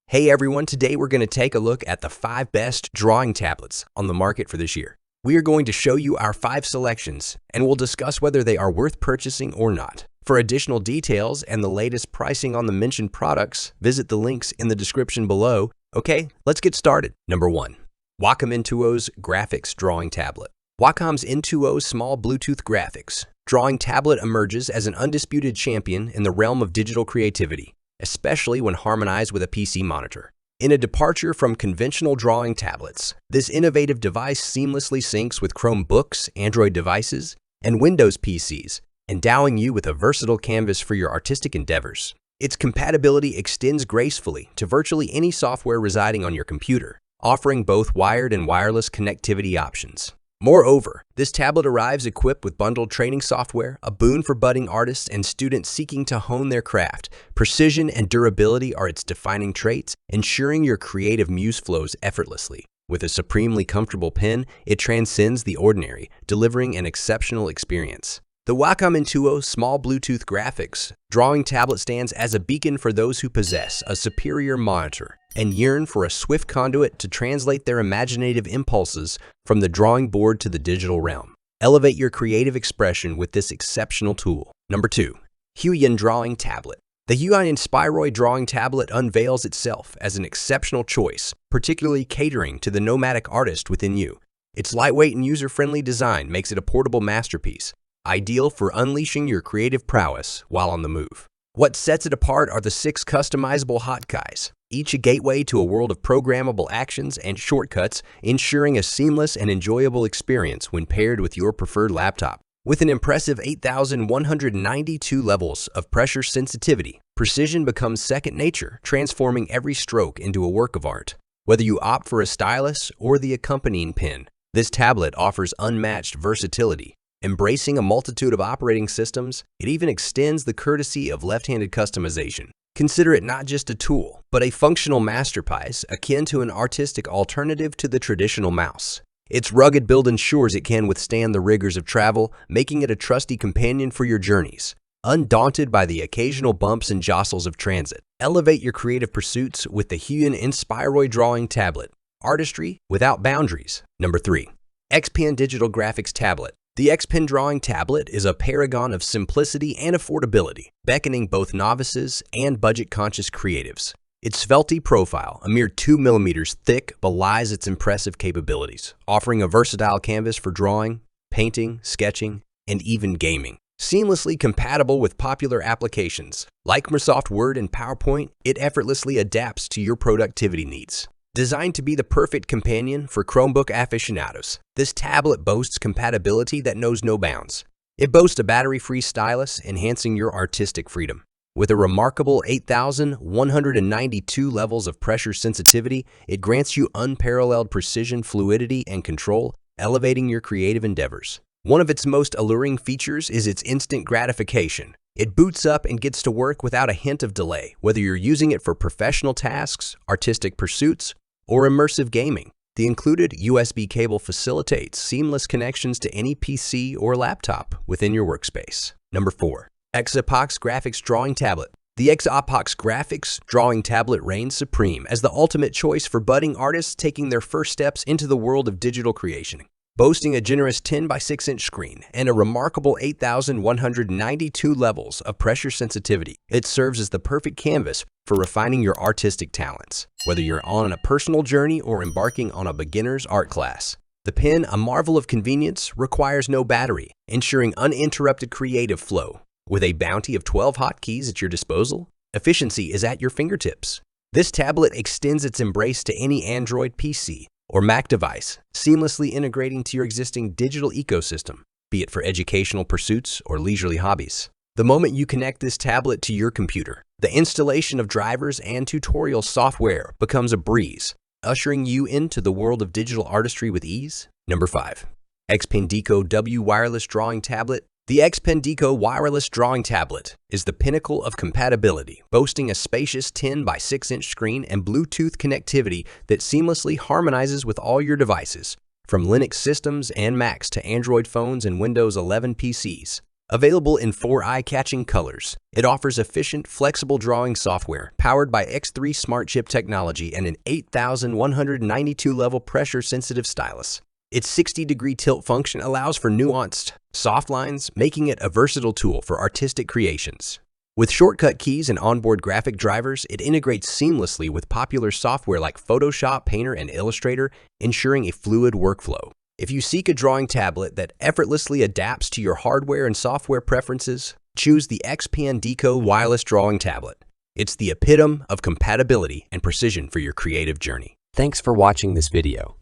Hey everyone, today we're going to take a look at the 5 best drawing tablets on the market for this year. We are going to show you our 5 selections, and we'll discuss whether they are worth purchasing or not. For additional details and the latest pricing on the mentioned products, visit the links in the description below. Okay, let's get started. Number 1. Wacom Intuo's Graphics Drawing Tablet. Wacom's Intuo Small Bluetooth Graphics Drawing Tablet emerges as an undisputed champion in the realm of digital creativity, especially when harmonized with a PC monitor. In a departure from conventional drawing tablets, this innovative device seamlessly syncs with Chromebooks, Android devices, and Windows PCs, endowing you with a versatile canvas for your artistic endeavors. Its compatibility extends gracefully to virtually any software residing on your computer, offering both wired and wireless connectivity options. Moreover, this tablet arrives equipped with bundled training software, a boon for budding artists and students seeking to hone their craft. Precision and durability are its defining traits, ensuring your creative muse flows effortlessly. With a supremely comfortable pen, it transcends the ordinary, delivering an exceptional experience. The Wacom Intuo Small Bluetooth Graphics Drawing Tablet stands as a beacon for those who possess a superior monitor and yearn for a swift conduit to translate their imaginative impulses from the drawing board to the digital realm. Elevate your creative expression with this exceptional tool. Number 2. Huion Drawing Tablet. The Huion Inspiroid Drawing Tablet unveils itself as an exceptional choice, particularly catering to the nomadic artist within you. Its lightweight and user-friendly design makes it a portable masterpiece, ideal for unleashing your creative prowess while on the move. What sets it apart are the 6 customizable hotkeys, each a gateway to a world of programmable actions and shortcuts, ensuring a seamless and enjoyable experience when paired with your preferred laptop. With an impressive 8,192 levels of pressure sensitivity, precision becomes second nature, transforming every stroke into a work of art. Whether you opt for a stylus or the accompanying pen, this tablet offers unmatched versatility. Embracing a multitude of operating systems, it even extends the courtesy of left-handed customization. Consider it not just a tool, but a functional masterpiece akin to an artistic alternative to the traditional mouse. Its rugged build ensures it can withstand the rigors of travel, making it a trusty companion for your journeys. Undaunted by the occasional bumps and jostles of transit, elevate your creative pursuits with the Huion Inspiroid Drawing Tablet. Artistry without boundaries. Number 3. X-Pen Digital Graphics Tablet. The X-Pen Drawing Tablet is a paragon of simplicity and affordability, beckoning both novices and budget-conscious creatives. Its felty profile, a mere 2 millimeters thick, belies its impressive capabilities, offering a versatile canvas for drawing, painting, sketching, and even gaming. Seamlessly compatible with popular applications like Microsoft Word and PowerPoint, it effortlessly adapts to your productivity needs. Designed to be the perfect companion for Chromebook aficionados, this tablet boasts compatibility that knows no bounds. It boasts a battery-free stylus, enhancing your artistic freedom. With a remarkable 8,192 levels of pressure sensitivity, it grants you unparalleled precision, fluidity, and control, elevating your creative endeavors. One of its most alluring features is its instant gratification. It boots up and gets to work without a hint of delay, whether you're using it for professional tasks, artistic pursuits, or immersive gaming. The included USB cable facilitates seamless connections to any PC or laptop within your workspace. Number 4. Exapox Graphics Drawing Tablet. The Exapox Graphics Drawing Tablet reigns supreme as the ultimate choice for budding artists taking their first steps into the world of digital creation. Boasting a generous 10 by 6 inch screen and a remarkable 8,192 levels of pressure sensitivity, it serves as the perfect canvas for refining your artistic talents. Whether you're on a personal journey or embarking on a beginner's art class, the pen, a marvel of convenience, requires no battery, ensuring uninterrupted creative flow. With a bounty of 12 hotkeys at your disposal, efficiency is at your fingertips. This tablet extends its embrace to any Android PC or Mac device, seamlessly integrating to your existing digital ecosystem, be it for educational pursuits or leisurely hobbies. The moment you connect this tablet to your computer, the installation of drivers and tutorial software becomes a breeze, ushering you into the world of digital artistry with ease. Number 5. X-Pen Deco W Wireless Drawing Tablet. The X-Pen Deco Wireless Drawing Tablet is the pinnacle of compatibility, boasting a spacious 10 by 6 inch screen and Bluetooth connectivity that seamlessly harmonizes with all your devices, from Linux systems and Macs to Android phones and Windows 11 PCs. Available in 4 eye-catching colors, it offers efficient, flexible drawing software powered by X3 Smart Chip technology and an 8,192-level pressure-sensitive stylus. Its 60-degree tilt function allows for nuanced, soft lines, making it a versatile tool for artistic creations. With shortcut keys and onboard graphic drivers, it integrates seamlessly with popular software like Photoshop, Painter, and Illustrator, ensuring a fluid workflow. If you seek a drawing tablet that effortlessly adapts to your hardware and software preferences, choose the XPN Deco Wireless Drawing Tablet. It's the epitome of compatibility and precision for your creative journey. Thanks for watching this video.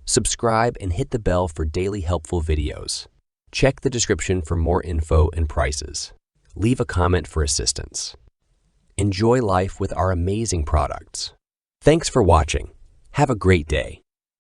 Subscribe and hit the bell for daily helpful videos. Check the description for more info and prices. Leave a comment for assistance. Enjoy life with our amazing products. Thanks for watching. Have a great day.